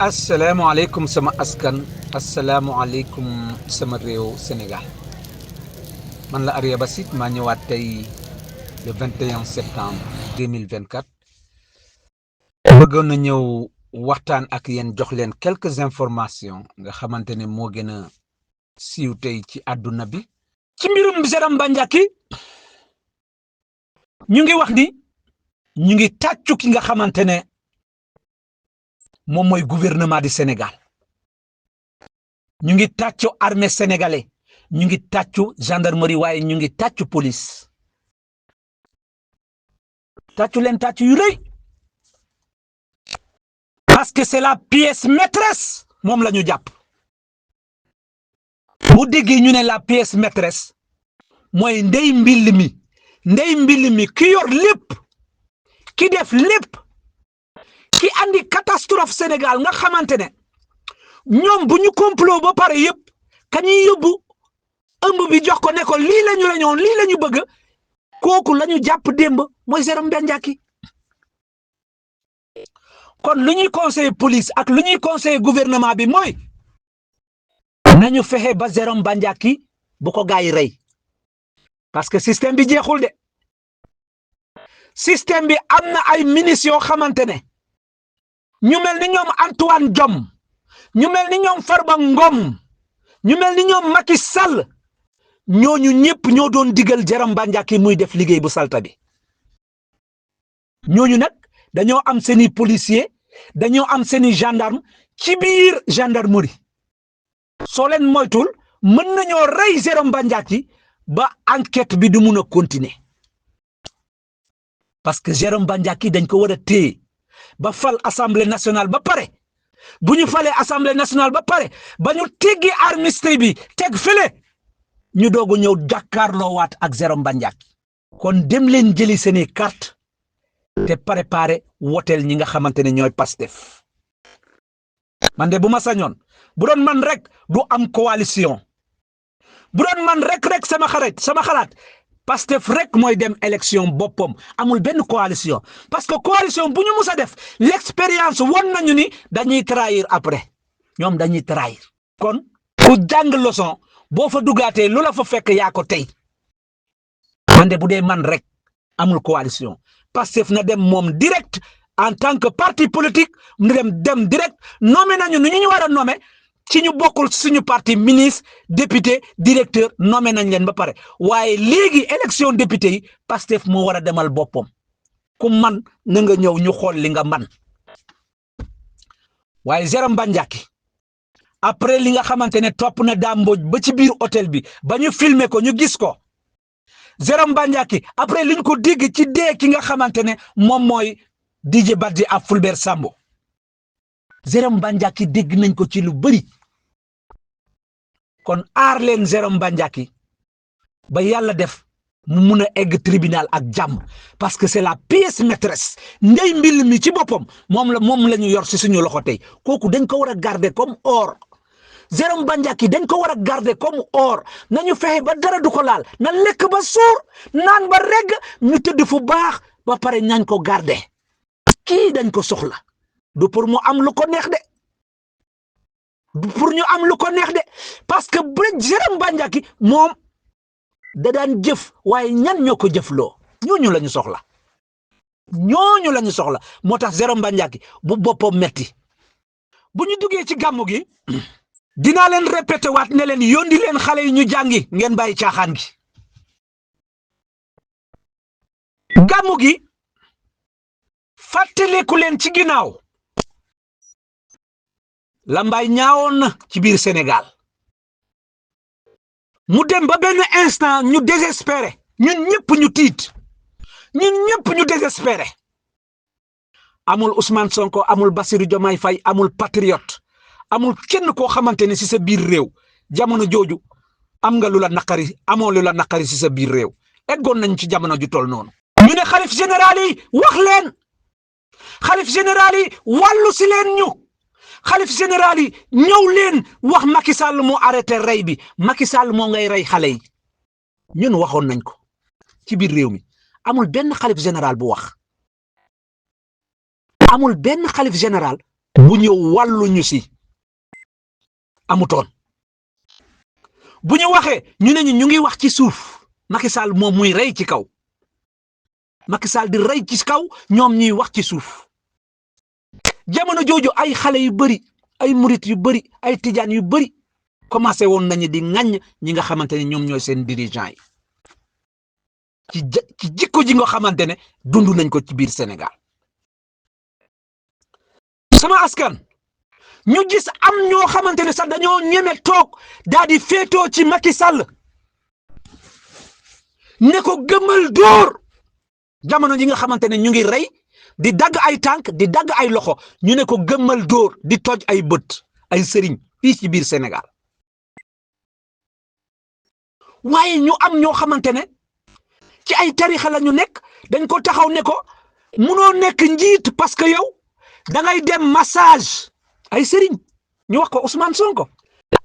asalaamaaleykum sama askan asalaamaaleykum sama réew Sénégal man la Arya Basit maa ñëwaat tey le 21 septembre 2024 bëggoon na ñëw waxtaan ak yéen jox leen quelques informations nga xamante ne moo gën a siiw tey ci àdduna bi ci mbirum Jérôme Bandiaky ñu ngi wax ni ñu ngi tàccu ki nga xamante ne moom mooy gouvernement du Sénégal ñu ngi tàccu armée sénégalais ñu ngi tàccu gendarmerie waaye ñu ngi tàccu police tàccu leen tàccu yu rëy parce que c'est la pièce maîtresse moom la ñu jàpp bu déggee ñu ne la pièce maîtresse mooy ndey mbill mi ki yor lépp ki def lépp ki andi catastrophe Sénégal nga xamante ne ñoom bu ñu complot ba pare yëpp ka ñuy yóbbu ëmb bi jox ko ne ko lii la ñu la ñoon lii la ñu bëgg kooku la ñu jàpp démb mooy Jérôme Bandiaky kon lu ñuy conseiller police ak lu ñuy conseiller gouvernement bi mooy nañu fexe ba Jérôme Bandiaky bu ko gaa yi rey parce que système bi jeexul de système bi am na ay ministres yoo xamante ne ñu mel ni ñoom Antoine Diome ñu mel ni ñoom Farba Ngom ñu mel ni ñoom Macky Sall ñooñu ñëpp ñoo doon digal Jérôme Bandiaky muy def liggéey bu salta bi ñooñu nag dañoo am seeni policier dañoo am seeni gendarme ci biir gendarmerie soo leen moytul mën nañoo rey Jérôme Bandiaky ba enquête bi du mun a continuer parce que Jérôme Bandiaky dañ ko war a téye ba fal assemblée nationale ba pare bu ñu falee assemblée nationale ba pare ba ñu teggi armistice bi teg fële ñu doog a ñëw jàkkaarloo waat ak Jérôme Bandiaky kon dem leen jëli seeni carte te préparé woteel ñi nga xamante ne ñooy Pastef man de bu ma sañoon bu doon man rek du am coalition bu doon man rek sama xalaat Pastef rek mooy dem élection boppam amul benn coalition parce que coalition bu ñu mus a def l'expérience won nañu ni dañuy trahir après ñoom dañuy trahir kon ku jàng leçon boo fa dugaatee lu la fa fekk yaa ko tey man de bu dee man rek amul coalition Pastef na dem moom direct en tant que parti politique mu dem direct nommé nañu nu ñu war a nommé ci ñu bokkul suñu parti ministre député directeur nommé nañ leen ba pare waaye léegi élection député yi Pastef moo war a demal boppam ku man na nga ñëw ñu xool li nga man waaye Jérôme Bandiaky après li nga xamante ne topp na Dame Mbodj ba ci biir hôtel bi ba ñu filmer ko ñu gis ko Jérôme Bandiaky après li ñu ko dégg ci dee ki nga xamante ne moom mooy Didier Badji ak Fulbert Sambou Jérôme Bandiaky dégg nañ ko ci lu bëri kon aar leen Jérôme Bandiaky ba yàlla def mu mun a egg tribunal ak jàmm parce que c'est la pièce maîtresse ndey mbill mi ci boppam moom la ñu yor si suñu loxo tey kooku dañ ko war a garder comme or Jérôme Bandiaky dañ ko war a garder comme or nañu fexe ba dara du ko laal na lekk ba suur naan ba regg ñu tëdd fu baax ba pare nañ ko garder kii dañ ko soxla du pour mu am lu ko neex de du pour ñu am lu ko neex de parce que bu Jérôme Bandiaky moom da daan jëf waaye ñan ñoo ko jëfloo ñooñu la ñu soxla moo tax Jérôme Bandiaky bu boppam metti bu ñu duggee ci gàmmu gi dinaa leen répété waat ne leen yónni leen xale yi ñu jàngi ngeen bàyyi caaxaan gi gàmmu gi fàttaleku leen ci ginnaaw lambaay ñaawoon na ci biir Sénégal mu dem ba benn instant ñu désespéré ñun ñëpp ñu tiit ñun ñëpp ñu désespéré amul Ousmane Sonko amul Bassirou Diomaye Faye amul patriote amul kenn koo xamante ne si sa biir réew jamono jooju am nga lu la naqari amoo lu la naqari si sa biir réew eggoon nañ ci jamono ju tol noonu ñu ne xalif général yi wax leen xalif général yi wàllu si leen ñu xalif général yi ñëw leen wax Macky Sall moo arrêté rey bi Macky Sall moo ngay rey xale yi ñun waxoon nañ ko ci biir réew mi amul benn xalif général bu wax amul benn xalif général bu ñëw wàllu ñu si amutoon bu ñu waxee ñu ne ñu ngi wax ci suuf Macky Sall moom muy rey ci kaw Macky Sall di rey ci kaw ñoom ñuy wax ci suuf jamono jooju ay xale yu bëri ay murit yu bëri ay tijaan yu bëri commencé woon nañu di ŋaññ ñi nga xamante ne ñoom ñooy seen dirigeant yi ci jikko ji nga xamante ne dund nañ ko ci biir Sénégal sama askan ñu gis am ñoo xamante ne sax dañoo ñeme toog daal di féetoo ci Macky Sall ne ko gëmmal dóor jamono ji nga xamante ne ñu ngi rey di dagg ay tànk di dagg ay loxo ñu ne ko gëmmal dóor di toj ay bët ay sëriñ fii ci biir Sénégal waaye ñu am ñoo xamante ne ci ay tarixa la ñu nekk dañ ko taxaw ne ko munoo nekk njiit parce que yow da ngay dem massage ay sëriñ ñu wax ko Ousmane Sonko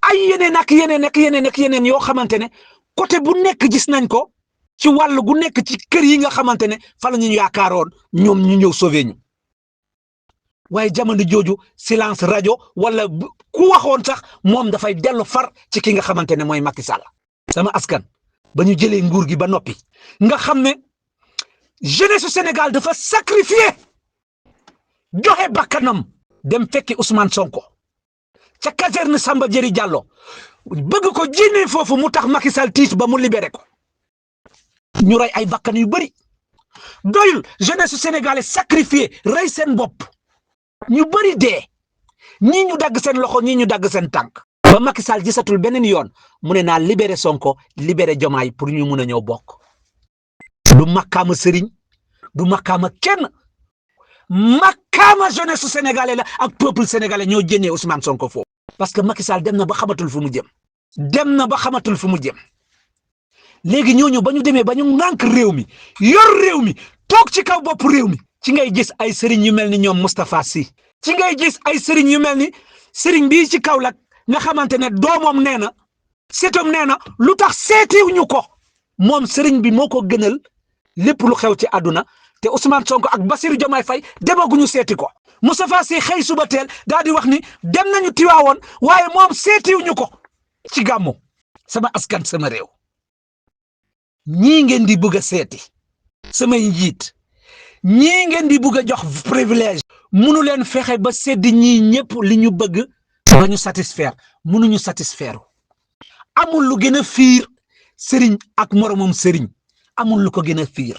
ay yeneen yoo xamante ne côté bu nekk gis nañ ko ci wàll gu nekk ci kër yi nga xamante ne fa la ñu yaakaaroon ñoom ñu ñëw sauver ñu waaye jamono jooju silence rajo wala ku waxoon sax moom dafay dellu far ci ki nga xamante ne mooy Macky Sall sama askan ba ñu jëlee nguur gi ba noppi nga xam ne jeunesse Sénégal dafa sacrifier joxe bakkanam dem fekki Ousmane Sonko ca caserne Samba Diéry Diallo bëgg ko jénnee foofu mu tax Macky Sall tiit ba mu libéré ko ñu rey ay bakkan yu bëri doyul jeunesse sénégalais sacrifié rey seen bopp ñu bëri dee ñii ñu dagg seen loxo ñii ñu dagg seen tànk ba Macky Sall gisatul beneen yoon mu ne naa libéré Sonko libéré Diomaye pour ñu mun a ñëw bokk du makkaama sëriñ du makkaama kenn makkaama jeunesse sénégalais la ak peuple sénégalais ñoo jénnee Ousmane Sonko foofu parce que Macky Sall dem na ba xamatul fu mu jëm léegi ñooñu ba ñu demee ba ñu ŋànk réew mi yor réew mi toog ci kaw bopp réew mi ci ngay gis ay sëriñ yu mel ni ñoom Moustapha Sy ci ngay gis ay sëriñ yu mel ni sëriñ bii ci Kaolack nga xamante ne doomam nee na seetam nee na lu tax seetiwuñu ko moom sëriñ bi moo ko gënal lépp lu xew ci àdduna te Ousmane Sonko ak Bassirou Diomaye Faye demaguñu seeti ko Moustapha Sy xëy suba teel daal di wax ni dem nañu Tiwaawoon waaye moom seetiwuñu ko ci gàmmu sama askan sama réew ñii ngeen di bëgg a seeti samay njiit ñii ngeen di bëgg a jox privilège munu leen fexe ba seddi ñii ñëpp li ñu bëgg ba ñu satisfaire munuñu satisfaire amul lu gën a fiir sëriñ ak moromam sëriñ amul lu ko gën a fiir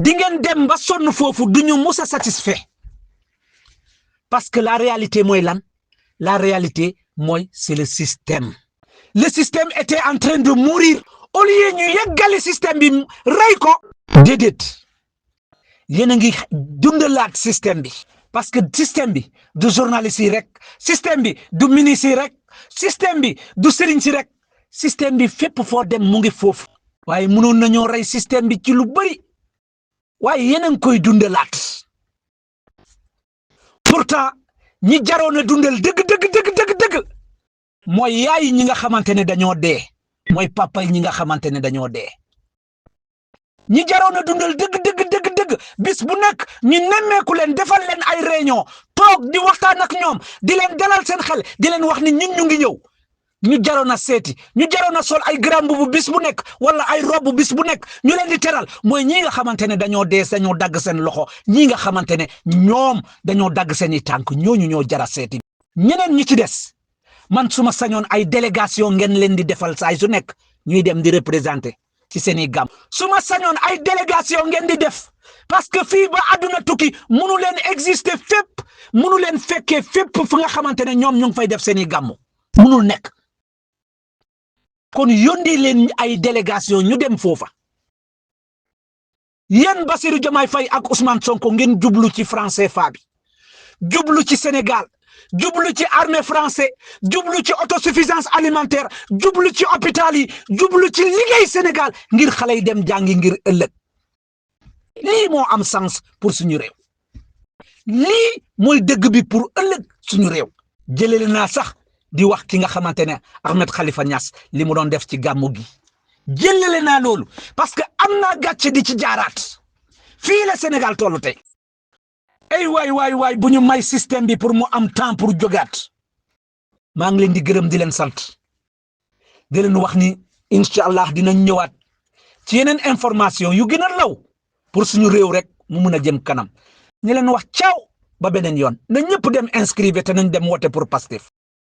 di ngeen dem ba sonn foofu duñu mus a satisfait parce que la réalité mooy lan la réalité mooy c'est le système était en train de mourir au lieu ñu yeggali système bi rey ko déedéet yéen a ngi dundalaat système bi parce que système bi du journaliste yi rek système bi du ministre yi rek système bi du sëriñ si rek système bi fépp foo dem mu ngi foofu waaye mënoon nañoo rey système bi ci lu bëri waaye yéen a ngi koy dundalaat pourtant ñi jaroon a dundal dëgg mooy yaay ñi nga xamante ne dañoo dee mooy papa yi ñi nga xamante ne dañoo dee ñi jaroon a dundal dëgg bis bu nekk ñu nemmeeku leen defal leen ay réunion toog di waxtaan ak ñoom di leen dalal seen xel di leen wax ni ñun ñu ngi ñëw ñu jaroon a seeti ñu jaroon a sol ay grand boubou bis bu nekk wala ay robe bis bu nekk ñu leen di teral mooy ñii nga xamante ne dañoo dee dañoo dagg seen loxo ñii nga xamante ne ñoom dañoo dagg seen i tànk ñooñu ñoo jara seeti ñeneen ñi ci des man suma sañoon ay délégation ngeen leen di defal saay su nekk ñuy dem di représenter ci seeni gam suma sañoon ay délégation ngeen di def parce que fii ba àdduna tukki munu leen exister fépp munu leen fekkee fépp fu nga xamante ne ñoom ñu ngi fay def seeni gàmmu munul nekk kon yónni leen ay délégation ñu dem foofa yéen Bassirou Diomaye Faye ak Ousmane Sonko ngeen jublu ci franc CFA bi jublu ci Sénégal jublu ci armée français jublu ci autosuffisance alimentaire jublu ci hôpital yi jublu ci liggéey Sénégal ngir xale yi dem jàngi ngir ëllëg lii moo am sens pour suñu réew lii mooy dëgg bi pour ëllëg suñu réew jëlele naa sax di wax ki nga xamante ne Ahmed Khalifa Niass li mu doon def ci gàmmu gi jëlele naa loolu parce que am naa gàcce di ci jaaraat fii la Sénégal tollu tey ay waay bu ñu may système bi pour mu am temps pour jógaat maa ngi leen di gërëm di leen sant di leen wax ni incha allah dinañ ñëwaat ci yeneen information yu gën a law pour suñu réew rek mu mun a jëm kanam ñu leen wax ciao ba beneen yoon na ñëpp dem inscrire te nañ dem wote pour Pastef